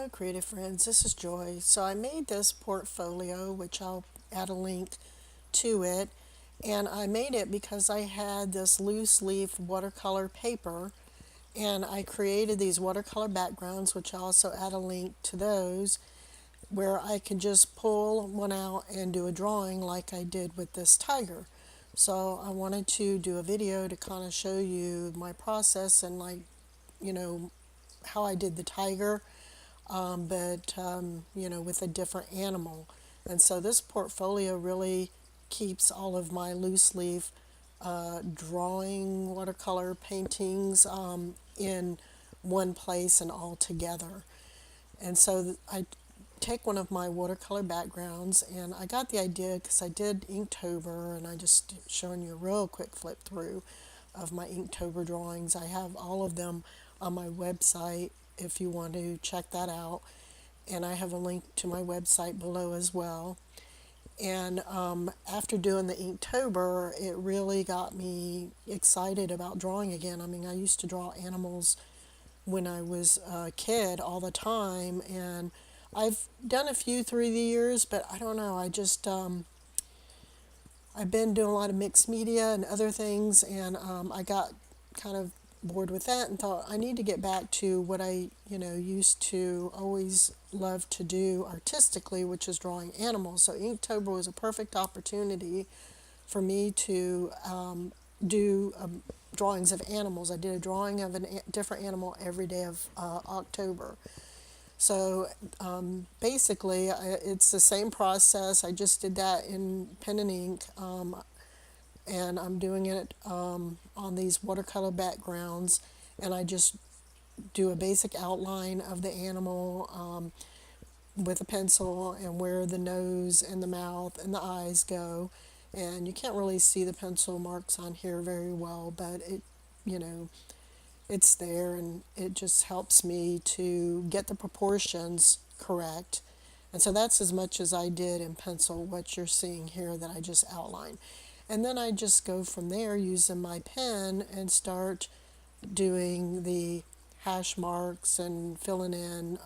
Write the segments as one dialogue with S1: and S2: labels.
S1: Hello, creative friends. This is Joy. So I made this portfolio, which I'll add a link to it. And I made it because I had this loose leaf watercolor paper, and I created these watercolor backgrounds, which I'll also add a link to those, where I can just pull one out and do a drawing like I did with this tiger. So I wanted to do a video to kind of show you my process and, like, you know, how I did the tiger, but with a different animal. And so this portfolio really keeps all of my loose leaf drawing watercolor paintings in one place and all together. And so I take one of my watercolor backgrounds, and I got the idea because I did Inktober, and I just showing you a real quick flip through of my Inktober drawings. I have all of them on my website if you want to check that out, and I have a link to my website below as well. And after doing the Inktober, it really got me excited about drawing again. I mean, I used to draw animals when I was a kid all the time, and I've done a few through the years, but I don't know. I've been doing a lot of mixed media and other things, and I got kind of bored with that and thought I need to get back to what I used to always love to do artistically, which is drawing animals. So Inktober was a perfect opportunity for me to do drawings of animals. I did a drawing of a different animal every day of October. So basically, it's the same process. I just did that in pen and ink, and I'm doing it on these watercolor backgrounds. And I just do a basic outline of the animal with a pencil and where the nose and the mouth and the eyes go. And you can't really see the pencil marks on here very well, but you know, it's there, and it just helps me to get the proportions correct. And so that's as much as I did in pencil, what you're seeing here that I just outlined. And then I just go from there using my pen and start doing the hash marks and filling in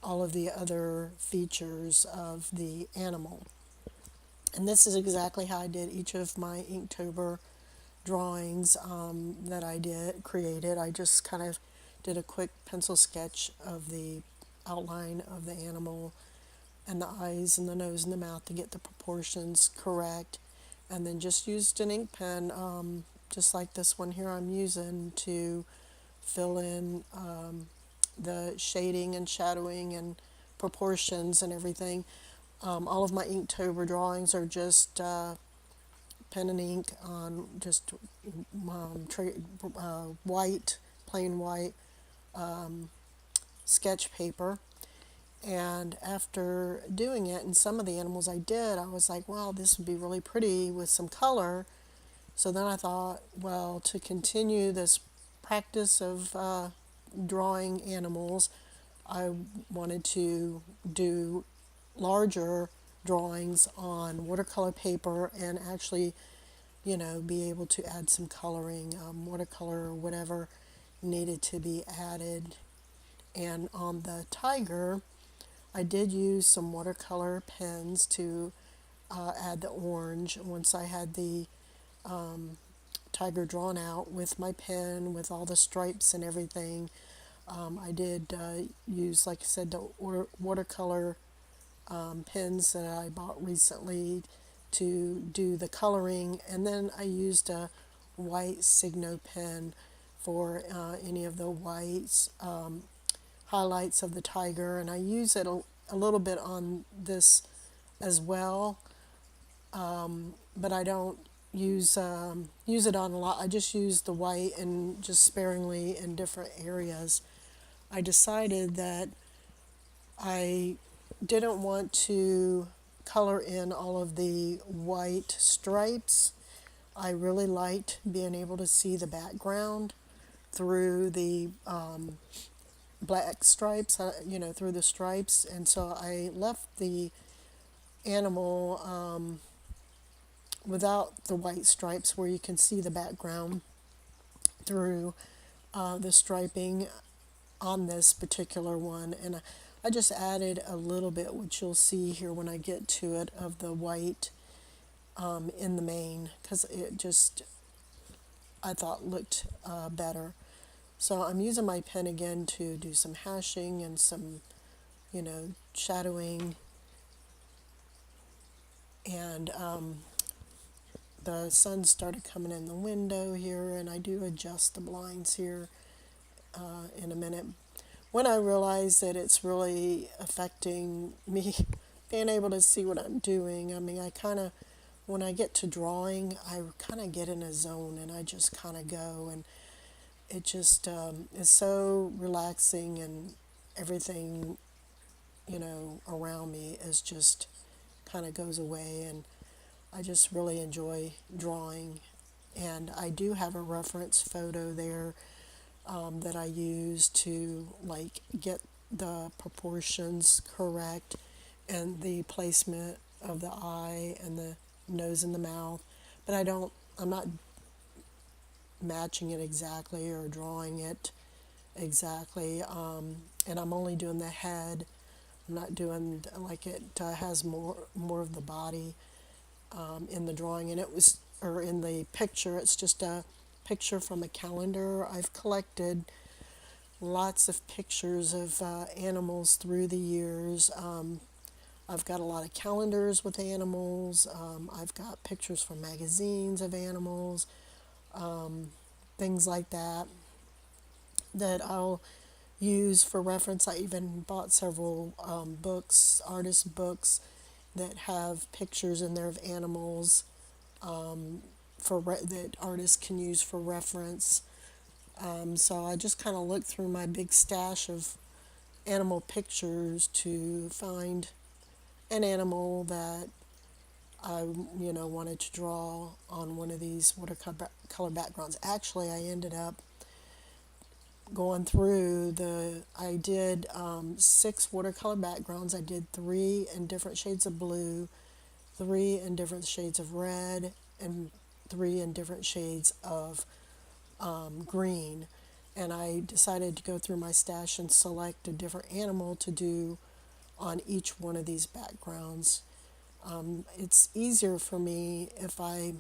S1: all of the other features of the animal. And this is exactly how I did each of my Inktober drawings that I created. I just kind of did a quick pencil sketch of the outline of the animal and the eyes and the nose and the mouth to get the proportions correct, and then just used an ink pen, just like this one here I'm using, to fill in the shading and shadowing and proportions and everything. All of my Inktober drawings are just pen and ink on just white, plain white sketch paper. And after doing it, and some of the animals I did, I was like, wow, this would be really pretty with some color. So then I thought, well, to continue this practice of drawing animals, I wanted to do larger drawings on watercolor paper and actually, be able to add some coloring, watercolor or whatever needed to be added. And on the tiger, I did use some watercolor pens to add the orange. Once I had the tiger drawn out with my pen, with all the stripes and everything, I did use, like I said, the watercolor pens that I bought recently to do the coloring, and then I used a white Signo pen for any of the whites highlights of the tiger, and I use it a little bit on this as well, but I don't use it on a lot. I just use the white and just sparingly in different areas. I decided that I didn't want to color in all of the white stripes. I really liked being able to see the background through the black stripes, through the stripes. And so I left the animal without the white stripes where you can see the background through the striping on this particular one, and I just added a little bit, which you'll see here when I get to it, of the white in the mane, because it just, I thought, looked better. So I'm using my pen again to do some hashing and some, shadowing, and the sun started coming in the window here, and I do adjust the blinds here in a minute. When I realize that it's really affecting me being able to see what I'm doing, I mean, I kind of, when I get to drawing, I kind of get in a zone and I just kind of go, and it just is so relaxing, and everything, around me is just kind of goes away, and I just really enjoy drawing. And I do have a reference photo there that I use to like get the proportions correct and the placement of the eye and the nose and the mouth. But I'm not matching it exactly or drawing it exactly. And I'm only doing the head. I'm not doing like it has more of the body in the drawing, and it was, or in the picture, it's just a picture from a calendar. I've collected lots of pictures of animals through the years. I've got a lot of calendars with animals. I've got pictures from magazines of animals, things like that, that I'll use for reference. I even bought several books, artist books, that have pictures in there of animals that artists can use for reference. So I just kind of looked through my big stash of animal pictures to find an animal that I, wanted to draw on one of these watercolor backgrounds. Actually, I ended up going through I did 6 watercolor backgrounds. I did 3 in different shades of blue, 3 in different shades of red, and 3 in different shades of green. And I decided to go through my stash and select a different animal to do on each one of these backgrounds. It's easier for me if I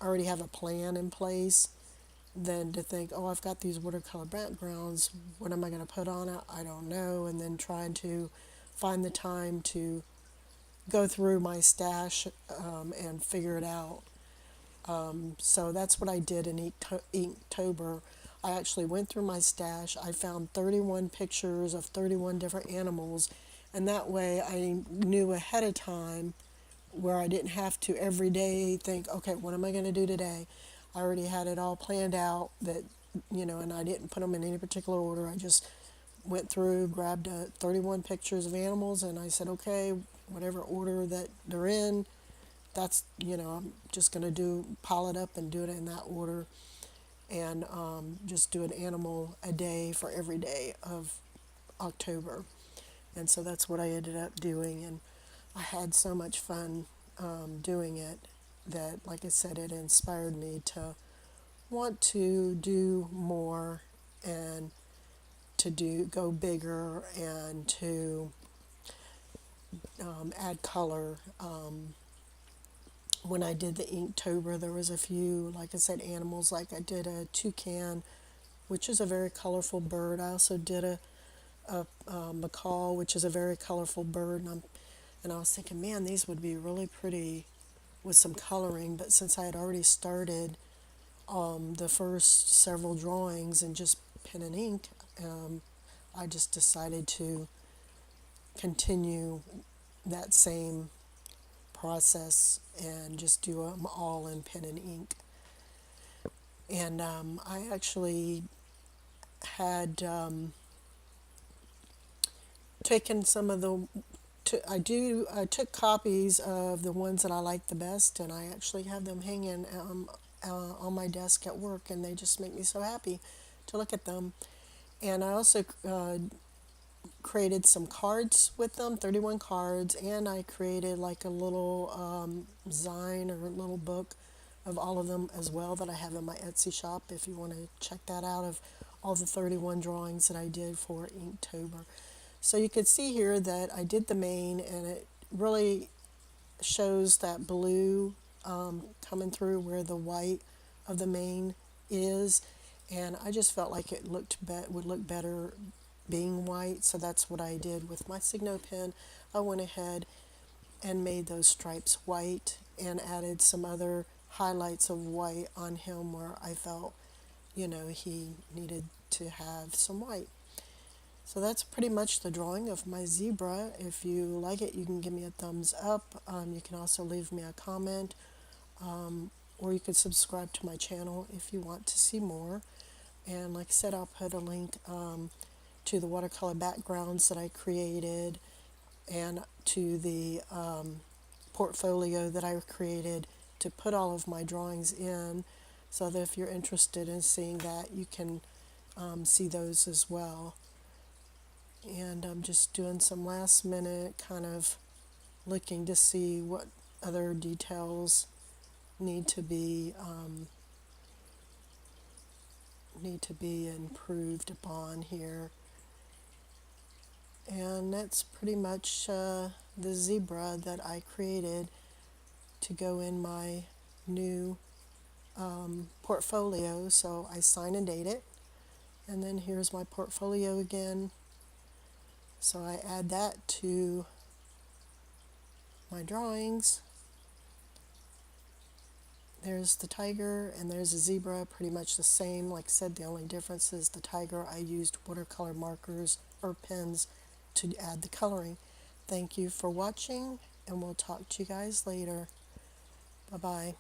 S1: already have a plan in place than to think, oh, I've got these watercolor backgrounds, what am I going to put on it? I don't know. And then trying to find the time to go through my stash and figure it out. So that's what I did in Inktober. I actually went through my stash. I found 31 pictures of 31 different animals, and that way I knew ahead of time, where I didn't have to every day think, okay, what am I going to do today? I already had it all planned out, that, and I didn't put them in any particular order. I just went through, grabbed 31 pictures of animals, and I said, okay, whatever order that they're in, that's, I'm just going to pile it up and do it in that order, and just do an animal a day for every day of October. And so that's what I ended up doing, and I had so much fun doing it, that, like I said, it inspired me to want to do more, and to go bigger, and to add color. When I did the Inktober, there was a few, like I said, animals. Like I did a toucan, which is a very colorful bird. I also did a macaw, which is a very colorful bird, and I was thinking, man, these would be really pretty with some coloring. But since I had already started the first several drawings and just pen and ink, I just decided to continue that same process and just do them all in pen and ink. And I actually had taken some of the I took copies of the ones that I liked the best, and I actually have them hanging on my desk at work, and they just make me so happy to look at them. And I also created some cards with them, 31 cards, and I created like a little zine, or a little book of all of them as well, that I have in my Etsy shop, if you want to check that out, of all the 31 drawings that I did for Inktober. So you could see here that I did the mane, and it really shows that blue coming through where the white of the mane is, and I just felt like it would look better being white, so that's what I did with my Signo pen. I went ahead and made those stripes white and added some other highlights of white on him where I felt, he needed to have some white. So that's pretty much the drawing of my zebra. If you like it, you can give me a thumbs up. You can also leave me a comment, or you could subscribe to my channel if you want to see more. And like I said, I'll put a link to the watercolor backgrounds that I created, and to the portfolio that I created to put all of my drawings in, so that if you're interested in seeing that, you can see those as well. And I'm just doing some last minute kind of looking to see what other details need to be improved upon here. And that's pretty much the zebra that I created to go in my new portfolio. So I sign and date it, and then here's my portfolio again. So I add that to my drawings. There's the tiger and there's a zebra, pretty much the same. Like I said, the only difference is the tiger I used watercolor markers or pens to add the coloring. Thank you for watching, and we'll talk to you guys later. Bye-bye.